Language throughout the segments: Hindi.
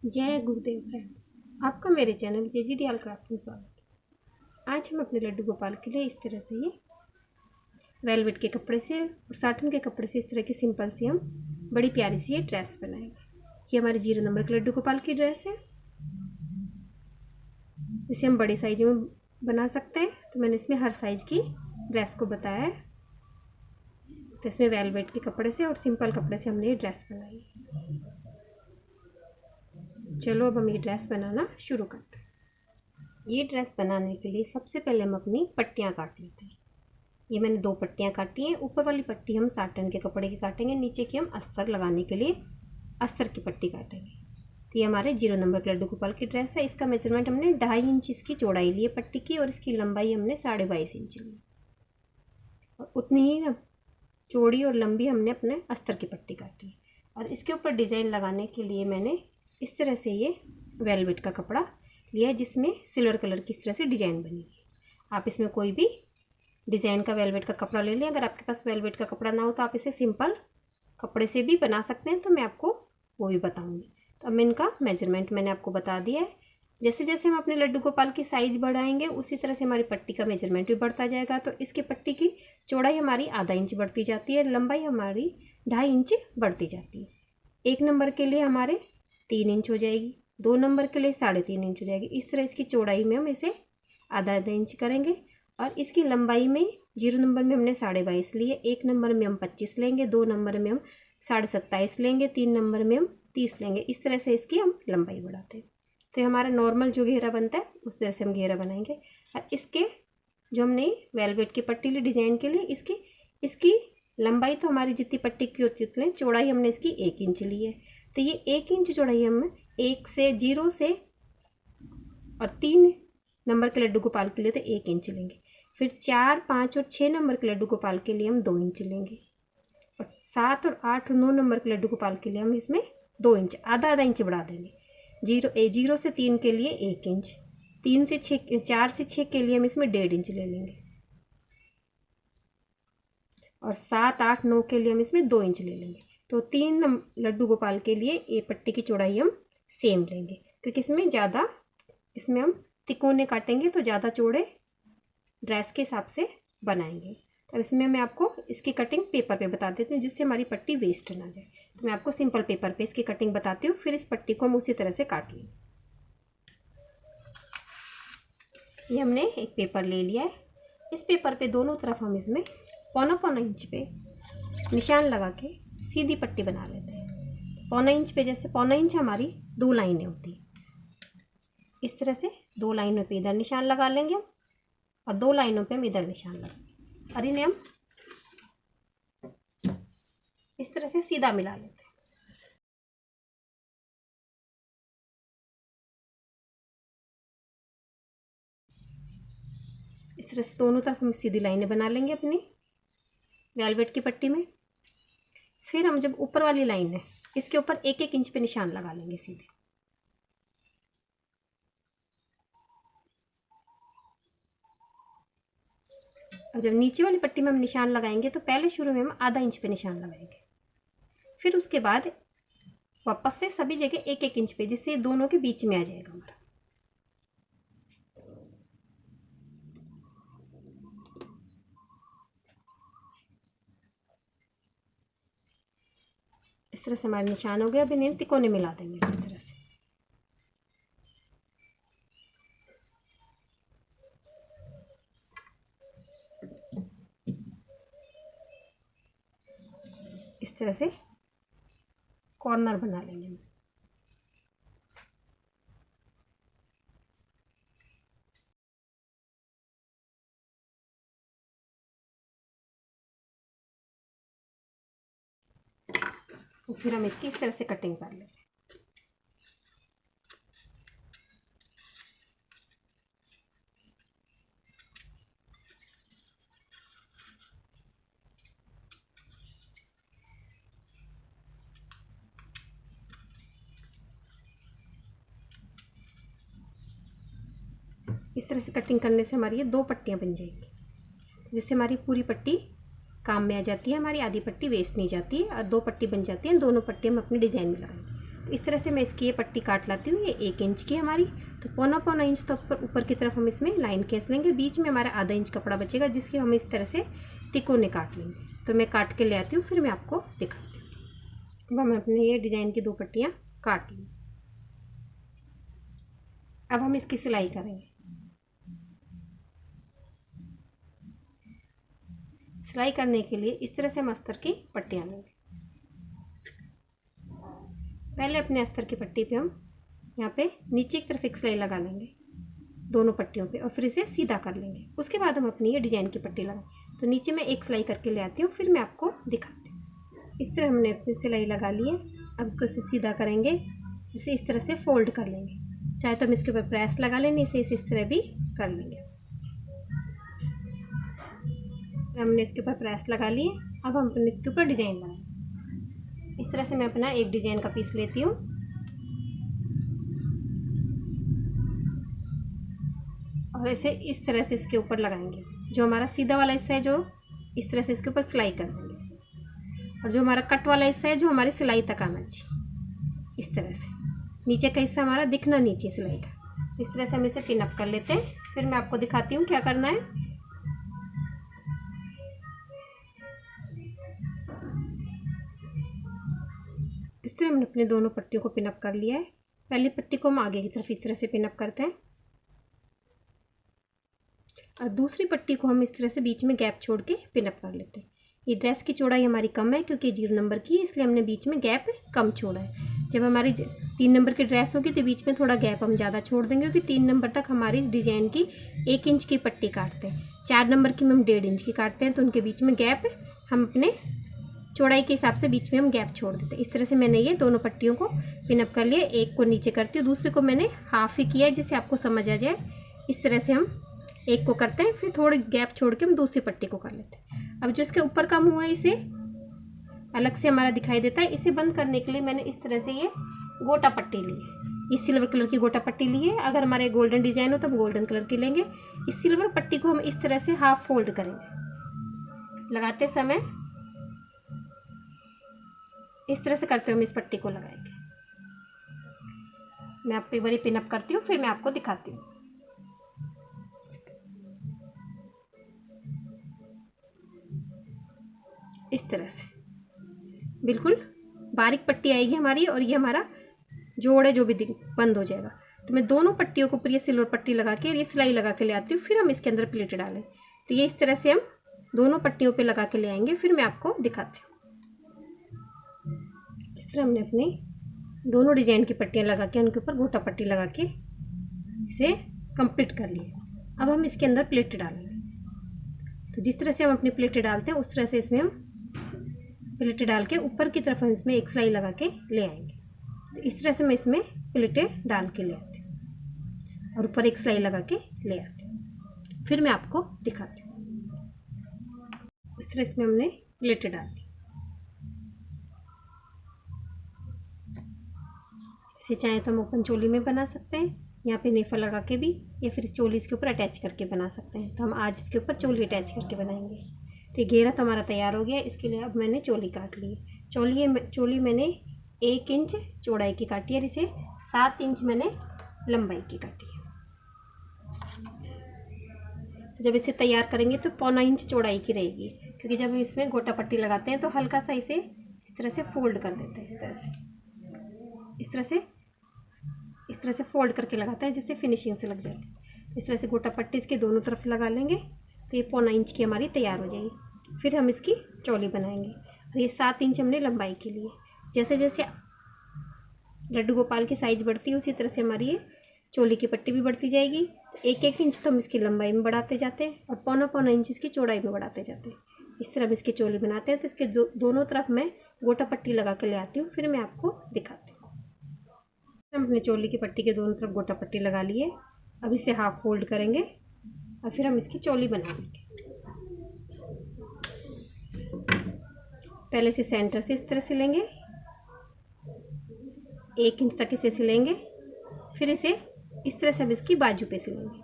जय गुरुदेव फ्रेंड्स, आपका मेरे चैनल JGDL क्राफ्ट में स्वागत है। आज हम अपने लड्डू गोपाल के लिए इस तरह से ये वेलवेट के कपड़े से और साटन के कपड़े से इस तरह की सिंपल सी हम बड़ी प्यारी सी ये ड्रेस बनाएंगे। ये हमारे 0 नंबर के लड्डू गोपाल की ड्रेस है। इसे हम बड़े साइज में बना सकते हैं, तो मैंने इसमें हर साइज की ड्रेस को बताया है। तो इसमें वेलवेट के कपड़े से और सिंपल कपड़े से हमने ये ड्रेस बनाई है। चलो अब हम ये ड्रेस बनाना शुरू करते हैं। ये ड्रेस बनाने के लिए सबसे पहले हम अपनी पट्टियाँ काट लेते हैं। ये मैंने 2 पट्टियाँ काटी हैं। ऊपर वाली पट्टी हम साटन के कपड़े की काटेंगे, नीचे की हम अस्तर लगाने के लिए अस्तर की पट्टी काटेंगे। तो ये हमारे 0 नंबर के लड्डू गोपाल की ड्रेस है। इसका मेजरमेंट हमने 2.5 इंच इसकी चौड़ाई ली है पट्टी की, और इसकी लंबाई हमने 22.5 इंच ली, और उतनी ही चौड़ी और लंबी हमने अपने अस्तर की पट्टी काटी है। और इसके ऊपर डिज़ाइन लगाने के लिए मैंने इस तरह से ये वेलवेट का कपड़ा लिया है, जिसमें सिल्वर कलर की इस तरह से डिज़ाइन बनी है। आप इसमें कोई भी डिज़ाइन का वेलवेट का कपड़ा ले लें। अगर आपके पास वेलवेट का कपड़ा ना हो तो आप इसे सिंपल कपड़े से भी बना सकते हैं, तो मैं आपको वो भी बताऊंगी। तो अब मैं इनका मेजरमेंट मैंने आपको बता दिया है। जैसे जैसे हम अपने लड्डू गोपाल की साइज़ बढ़ाएंगे उसी तरह से हमारी पट्टी का मेजरमेंट भी बढ़ता जाएगा। तो इसकी पट्टी की चौड़ाई हमारी आधा इंच बढ़ती जाती है, लंबाई हमारी 2.5 इंच बढ़ती जाती है। 1 नंबर के लिए हमारे 3 इंच हो जाएगी, 2 नंबर के लिए 3.5 इंच हो जाएगी। इस तरह इसकी चौड़ाई में हम इसे आधा इंच करेंगे। और इसकी लंबाई में 0 नंबर में हमने 22.5 लिए, 1 नंबर में हम 25 लेंगे, 2 नंबर में हम 27.5 लेंगे, 3 नंबर में हम 30 लेंगे। इस तरह से इसकी हम लंबाई बढ़ाते हैं। तो हमारा नॉर्मल जो घेरा बनता है उस तरह से हम घेरा बनाएंगे। और इसके जो हमने वेलवेट की पट्टी ली डिज़ाइन के लिए, इसकी लंबाई तो हमारी जितनी पट्टी की होती है उतनी, चौड़ाई हमने इसकी 1 इंच ली है। तो ये 1 इंच चौड़ाई हम 1 से 0 से और 3 नंबर के लड्डू गोपाल के लिए तो 1 इंच लेंगे। फिर 4, 5 और 6 नंबर के लड्डू गोपाल के लिए हम 2 इंच लेंगे, और 7 और 8 और 9 नंबर के लड्डू गोपाल के लिए हम इसमें 2 इंच आधा इंच बढ़ा देंगे। 0 से 3 के लिए 1 इंच, 4 से 6 के लिए हम इसमें 1.5 इंच ले लेंगे, और 7, 8, 9 के लिए हम इसमें 2 इंच ले लेंगे। तो 3 लड्डू गोपाल के लिए ये पट्टी की चौड़ाई हम सेम लेंगे, क्योंकि इसमें हम तिकोने काटेंगे तो ज़्यादा चौड़े ड्रेस के हिसाब से बनाएंगे। अब इसमें मैं आपको इसकी कटिंग पेपर पे बता देती हूँ, जिससे हमारी पट्टी वेस्ट ना जाए। तो मैं आपको सिंपल पेपर पे इसकी कटिंग बताती हूँ, फिर इस पट्टी को हम उसी तरह से काट लेंगे। ये हमने एक पेपर ले लिया है। इस पेपर पे दोनों तरफ हम इसमें 1.25 इंच पे निशान लगा के सीधी पट्टी बना लेते हैं। 1.25 इंच पे, जैसे 1.25 इंच हमारी 2 लाइनें होती हैं, इस तरह से 2 लाइनों पे इधर निशान लगा लेंगे और 2 लाइनों पे हम इधर निशान लगाएंगे, और इन्हें हम इस तरह से सीधा मिला लेते हैं। इस तरह से दोनों तरफ हम सीधी लाइनें बना लेंगे अपनी वेलवेट की पट्टी में। फिर हम जब ऊपर वाली लाइन है इसके ऊपर 1-1 इंच पे निशान लगा लेंगे सीधे। और जब नीचे वाली पट्टी में हम निशान लगाएंगे तो पहले शुरू में हम आधा इंच पे निशान लगाएंगे, फिर उसके बाद वापस से सभी जगह 1-1 इंच पे, जिससे दोनों के बीच में आ जाएगा हमारा। इस तरह से हमारे निशान हो गए। अब इन्हें तिकोने मिला देंगे इस तरह से। इस तरह से कॉर्नर बना लेंगे। तो फिर हम इसकी इस तरह से कटिंग कर लेते हैं। इस तरह से कटिंग करने से हमारी ये 2 पट्टियाँ बन जाएंगी, जिससे हमारी पूरी पट्टी काम में आ जाती है, हमारी आधी पट्टी वेस्ट नहीं जाती है, और 2 पट्टी बन जाती है। दोनों पट्टी हम अपनी डिज़ाइन में लगाएंगे। तो इस तरह से मैं इसकी ये पट्टी काट लाती हूँ। ये 1 इंच की हमारी, तो पौना इंच तो ऊपर की तरफ हम इसमें लाइन खींच लेंगे। बीच में हमारा आधा इंच कपड़ा बचेगा जिसकी हम इस तरह से तिकोने काट लेंगे। तो मैं काट के ले आती हूँ, फिर मैं आपको दिखाती हूँ। अब हम अपने ये डिज़ाइन की 2 पट्टियाँ काट ली। अब हम इसकी सिलाई करेंगे। सिलाई करने के लिए इस तरह से हम अस्तर की पट्टियाँ लेंगे। पहले अपने अस्तर की पट्टी पे हम यहाँ पे नीचे की तरफ एक सिलाई लगा लेंगे दोनों पट्टियों पे, और फिर इसे सीधा कर लेंगे। उसके बाद हम अपनी ये डिजाइन की पट्टी लगाएं। तो नीचे मैं एक सिलाई करके ले आती हूँ, फिर मैं आपको दिखाती हूँ। इस तरह हमने अपनी सिलाई लगा ली है। अब इसको इसे सीधा करेंगे, इसे इस तरह से फोल्ड कर लेंगे। चाहे तो हम इसके ऊपर प्रेस लगा लेंगे, इसे इस तरह भी कर लेंगे। हमने इसके ऊपर प्रेस लगा लिए। अब हम अपने इसके ऊपर डिजाइन लगाएंगे। इस तरह से मैं अपना एक डिजाइन का पीस लेती हूँ और इसे इस तरह से इसके ऊपर लगाएंगे। जो हमारा सीधा वाला हिस्सा है जो इस तरह से इसके ऊपर सिलाई कर देंगे, और जो हमारा कट वाला हिस्सा है जो हमारी सिलाई तक आना चाहिए। इस तरह से नीचे का हिस्सा हमारा दिखना नीचे सिलाई का। इस तरह से हम इसे पिन अप कर लेते हैं। फिर मैं आपको दिखाती हूँ क्या करना है। इस तरह हमने अपने दोनों पट्टियों को पिन अप कर लिया है। पहली पट्टी को हम आगे की तरफ इस तरह से पिन अप करते हैं, और दूसरी पट्टी को हम इस तरह से बीच में गैप छोड़ के पिन अप कर लेते हैं। ये ड्रेस की चौड़ाई हमारी कम है क्योंकि 0 नंबर की है, इसलिए हमने बीच में गैप कम छोड़ा है। जब हमारी 3 नंबर की ड्रेस होगी तो बीच में थोड़ा गैप हम ज़्यादा छोड़ देंगे, क्योंकि 3 नंबर तक हमारी इस डिज़ाइन की 1 इंच की पट्टी काटते हैं। 4 नंबर की हम 1.5 इंच की काटते हैं, तो उनके बीच में गैप हम अपने चौड़ाई के हिसाब से बीच में हम गैप छोड़ देते हैं। इस तरह से मैंने ये दोनों पट्टियों को पिन अप कर लिया। एक को नीचे करती हूँ, दूसरे को मैंने हाफ ही किया है जिससे आपको समझ आ जाए। इस तरह से हम एक को करते हैं, फिर थोड़ी गैप छोड़ के हम दूसरी पट्टी को कर लेते हैं। अब जो इसके ऊपर का मुंह है इसे अलग से हमारा दिखाई देता है। इसे बंद करने के लिए मैंने इस तरह से ये गोटा पट्टी ली है। ये सिल्वर कलर की गोटा पट्टी ली है। अगर हमारे गोल्डन डिजाइन हो तो हम गोल्डन कलर की लेंगे। इस सिल्वर पट्टी को हम इस तरह से हाफ फोल्ड करेंगे। लगाते समय इस तरह से करते हुए हम इस पट्टी को लगाएंगे। मैं आपको एक बार पिन अप करती हूँ, फिर मैं आपको दिखाती हूँ। इस तरह से बिल्कुल बारीक पट्टी आएगी हमारी, और ये हमारा जोड़ है जो भी बंद हो जाएगा। तो मैं दोनों पट्टियों को ऊपर ये सिल्वर पट्टी लगा के, ये सिलाई लगा के ले आती हूँ। फिर हम इसके अंदर प्लेट डालें। तो ये इस तरह से हम दोनों पट्टियों पे लगा के ले आएंगे, फिर मैं आपको दिखाती हूँ। इस तरह हमने अपनी दोनों डिजाइन की पट्टियाँ लगा के उनके ऊपर गोटा पट्टी लगा के इसे कंप्लीट कर लिए। अब हम इसके अंदर प्लेट डालेंगे। तो जिस तरह से हम अपनी प्लेटें डालते हैं उस तरह से इसमें हम प्लेटें डाल के ऊपर की तरफ हम इसमें एक सिलाई लगा के ले आएंगे। तो इस तरह से मैं इसमें प्लेटें डाल के ले आती हूँ और ऊपर एक सिलाई लगा के ले आती हूँ। फिर मैं आपको दिखाती हूँ। इस तरह इसमें हमने प्लेटें डाल दी। इसे चाहे तो हम ओपन चोली में बना सकते हैं, यहाँ पे नेफा लगा के भी, या फिर इस चोली इसके ऊपर अटैच करके बना सकते हैं। तो हम आज इसके ऊपर चोली अटैच करके बनाएंगे। तो ये घेरा तो हमारा तैयार हो गया। इसके लिए अब मैंने चोली काट ली है। चोली मैंने 1 इंच चौड़ाई की काटी है और इसे 7 इंच मैंने लंबाई की काटी है। तो जब इसे तैयार करेंगे तो 1.25 इंच चौड़ाई की रहेगी, क्योंकि जब हम इसमें गोटा पट्टी लगाते हैं तो हल्का सा इसे इस तरह से फोल्ड कर देते हैं। इस तरह से फोल्ड करके लगाते हैं जिससे फिनिशिंग से लग जाए। इस तरह से गोटा पट्टी इसके दोनों तरफ लगा लेंगे तो ये 1.25 इंच की हमारी तैयार हो जाएगी। फिर हम इसकी चोली बनाएंगे और ये 7 इंच हमने लंबाई के लिए। जैसे जैसे लड्डू गोपाल की साइज बढ़ती है उसी तरह से हमारी ये चोली की पट्टी भी बढ़ती जाएगी। 1-1 इंच तो हम इसकी लंबाई में बढ़ाते जाते हैं और 1.25 इंच इसकी चौड़ाई में बढ़ाते जाते हैं। इस तरह हम इसकी चोली बनाते हैं। तो इसके दोनों तरफ मैं गोटा पट्टी लगा के ले आती हूँ, फिर मैं आपको दिखाती हूँ। हम अपने चोली की पट्टी के दोनों तरफ गोटा पट्टी लगा लिए। अब इसे हाफ फोल्ड करेंगे और फिर हम इसकी चोली बनाएंगे। पहले से सेंटर से इस तरह से लेंगे, 1 इंच तक इसे सिलेंगे। फिर इसे इस तरह से हम इसकी बाजू पे सिलेंगे।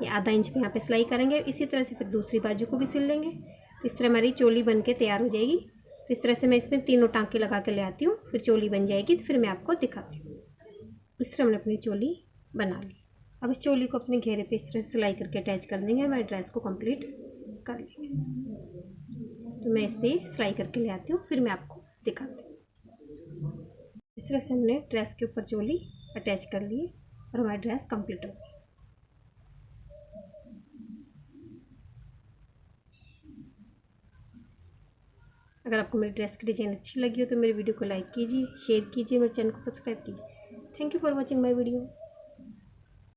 ये आधा इंच पे यहाँ पे सिलाई करेंगे। इसी तरह से फिर दूसरी बाजू को भी सिल लेंगे। तो इस तरह हमारी चोली बन के तैयार हो जाएगी। तो इस तरह से मैं इसमें तीनों टांके लगा के ले आती हूँ, फिर चोली बन जाएगी तो फिर मैं आपको दिखाती हूँ। इस तरह हमने अपनी चोली बना ली। अब इस चोली को अपने घेरे पे इस तरह से सिलाई करके अटैच कर देंगे, हमारे ड्रेस को कंप्लीट कर लेंगे। तो मैं इस पर सिलाई करके ले आती हूँ, फिर मैं आपको दिखाती हूँ। इस तरह से हमने ड्रेस के ऊपर चोली अटैच कर ली और हमारी ड्रेस कंप्लीट हो गई। अगर आपको मेरी ड्रेस की डिज़ाइन अच्छी लगी हो तो मेरी वीडियो को लाइक कीजिए, शेयर कीजिए, मेरे चैनल को सब्सक्राइब कीजिए। Thank you for watching my video.